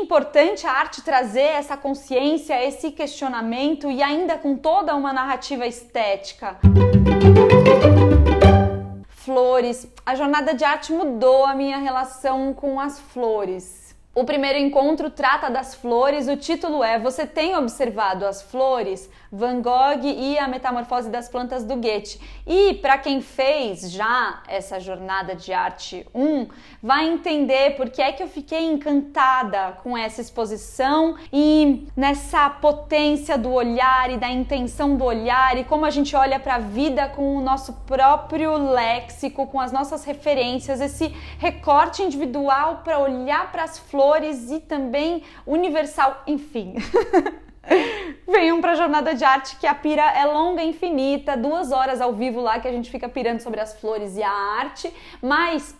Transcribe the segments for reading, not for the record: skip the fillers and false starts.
importante a arte trazer essa consciência, esse questionamento e ainda com toda uma narrativa estética. Flores. A jornada de arte mudou a minha relação com as flores. O primeiro encontro trata das flores, o título é Você tem observado as flores? Van Gogh e a Metamorfose das Plantas do Goethe. E para quem fez já essa jornada de arte 1, vai entender por que é que eu fiquei encantada com essa exposição e nessa potência do olhar e da intenção do olhar e como a gente olha para a vida com o nosso próprio léxico, com as nossas referências, esse recorte individual para olhar para as flores e também universal, enfim. Venham para a jornada de arte que a pira é longa e infinita, 2 horas ao vivo lá que a gente fica pirando sobre as flores e a arte, mas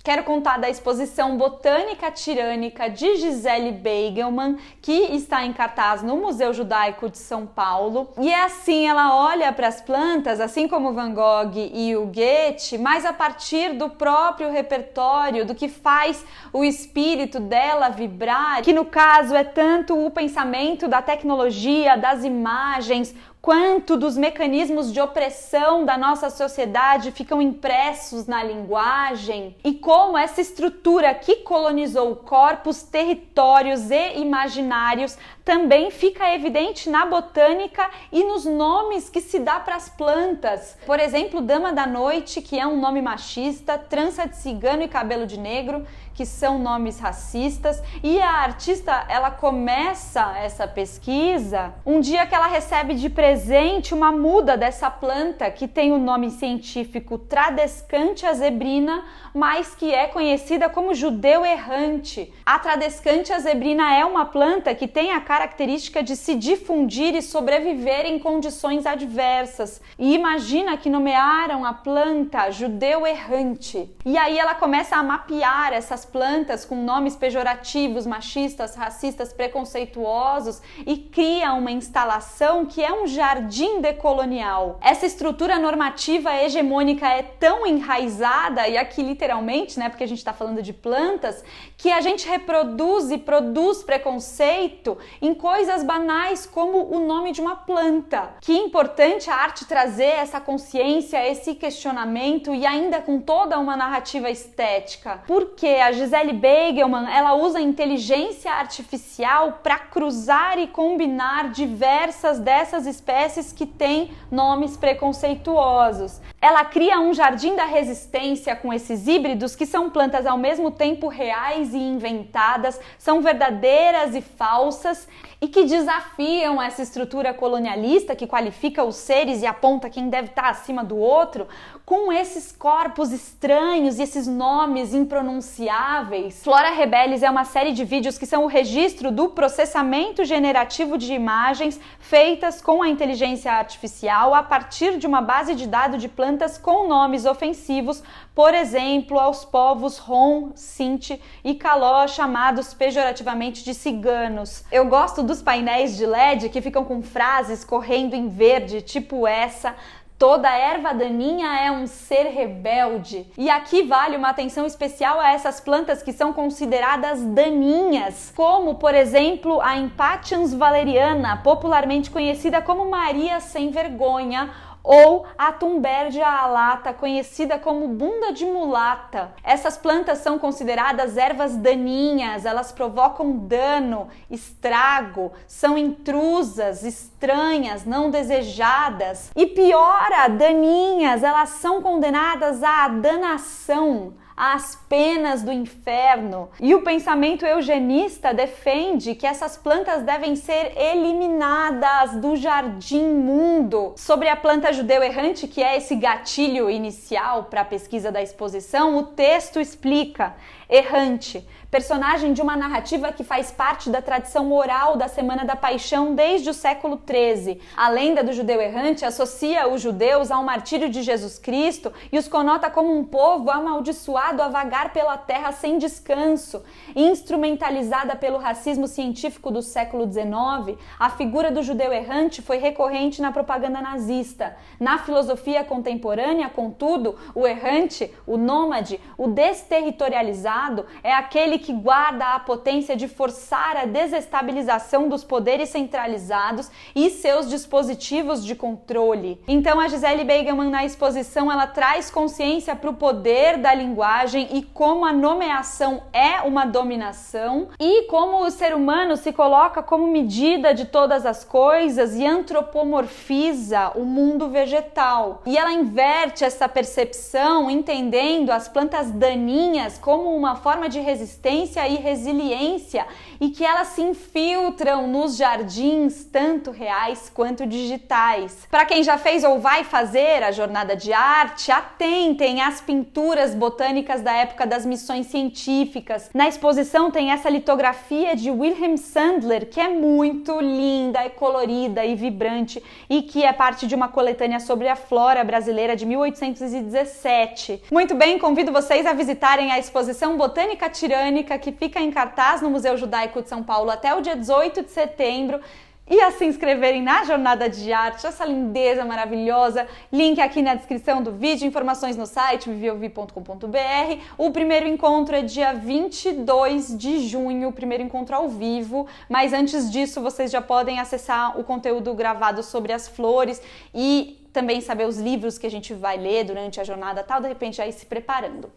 quero contar da exposição Botânica Tirânica de Gisele Beigelman, que está em cartaz no Museu Judaico de São Paulo. E é assim, ela olha para as plantas, assim como Van Gogh e o Goethe, mas a partir do próprio repertório, do que faz o espírito dela vibrar, que no caso é tanto o pensamento da tecnologia, das imagens, quanto dos mecanismos de opressão da nossa sociedade ficam impressos na linguagem e como essa estrutura que colonizou corpos, territórios e imaginários também fica evidente na botânica e nos nomes que se dá para as plantas. Por exemplo, Dama da Noite, que é um nome machista, Trança de Cigano e Cabelo de Negro, que são nomes racistas, e a artista, ela começa essa pesquisa um dia que ela recebe de presente uma muda dessa planta que tem o nome científico Tradescantia zebrina, mas que é conhecida como judeu errante. A Tradescantia zebrina é uma planta que tem a característica de se difundir e sobreviver em condições adversas. E imagina que nomearam a planta judeu errante. E aí ela começa a mapear essas plantas com nomes pejorativos, machistas, racistas, preconceituosos e cria uma instalação que é um jardim decolonial. Essa estrutura normativa hegemônica é tão enraizada, e aqui literalmente, né, porque a gente está falando de plantas, que a gente reproduz e produz preconceito em coisas banais como o nome de uma planta. Que importante a arte trazer essa consciência, esse questionamento e ainda com toda uma narrativa estética. Porque a Gisele Beigelman, ela usa a inteligência artificial para cruzar e combinar diversas dessas espécies que têm nomes preconceituosos. Ela cria um jardim da resistência com esses híbridos que são plantas ao mesmo tempo reais e inventadas, são verdadeiras e falsas e que desafiam essa estrutura colonialista que qualifica os seres e aponta quem deve estar acima do outro, com esses corpos estranhos e esses nomes impronunciáveis. Flora Rebellis é uma série de vídeos que são o registro do processamento generativo de imagens feitas com a inteligência artificial a partir de uma base de dados de plantas com nomes ofensivos, por exemplo, aos povos Rom, Sinti e Caló, chamados pejorativamente de ciganos. Eu gosto dos painéis de LED que ficam com frases correndo em verde, tipo essa: toda erva daninha é um ser rebelde. E aqui vale uma atenção especial a essas plantas que são consideradas daninhas, como, por exemplo, a Impatiens valeriana, popularmente conhecida como Maria Sem Vergonha, ou a Thunbergia alata, conhecida como bunda de mulata. Essas plantas são consideradas ervas daninhas, elas provocam dano, estrago, são intrusas, estranhas, não desejadas. E piora, daninhas, elas são condenadas à danação, às penas do inferno. E o pensamento eugenista defende que essas plantas devem ser eliminadas do jardim mundo. Sobre a planta judeu errante, que é esse gatilho inicial para a pesquisa da exposição, o texto explica: errante, personagem de uma narrativa que faz parte da tradição oral da Semana da Paixão desde o século XIII. A lenda do judeu errante associa os judeus ao martírio de Jesus Cristo e os conota como um povo amaldiçoado a vagar pela terra sem descanso. Instrumentalizada pelo racismo científico do século XIX, a figura do judeu errante foi recorrente na propaganda nazista. Na filosofia contemporânea, contudo, o errante, o nômade, o desterritorializado é aquele que guarda a potência de forçar a desestabilização dos poderes centralizados e seus dispositivos de controle. Então a Gisele Beigelman na exposição ela traz consciência para o poder da linguagem e como a nomeação é uma dominação e como o ser humano se coloca como medida de todas as coisas e antropomorfiza o mundo vegetal. E ela inverte essa percepção entendendo as plantas daninhas como uma forma de resistência e resiliência e que elas se infiltram nos jardins, tanto reais quanto digitais. Para quem já fez ou vai fazer a jornada de arte, atentem às pinturas botânicas da época das missões científicas. Na exposição tem essa litografia de Wilhelm Sandler, que é muito linda, é colorida e vibrante e que é parte de uma coletânea sobre a flora brasileira de 1817. Muito bem, convido vocês a visitarem a exposição Botânica Tirânica, que fica em cartaz no Museu Judaico de São Paulo até o dia 18 de setembro. E a se inscreverem na Jornada de Arte, essa lindeza maravilhosa. Link aqui na descrição do vídeo, informações no site viveovi.com.br. O primeiro encontro é dia 22 de junho, o primeiro encontro ao vivo. Mas antes disso, vocês já podem acessar o conteúdo gravado sobre as flores e também saber os livros que a gente vai ler durante a jornada, tal, de repente já ir se preparando.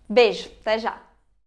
Beijo, até já!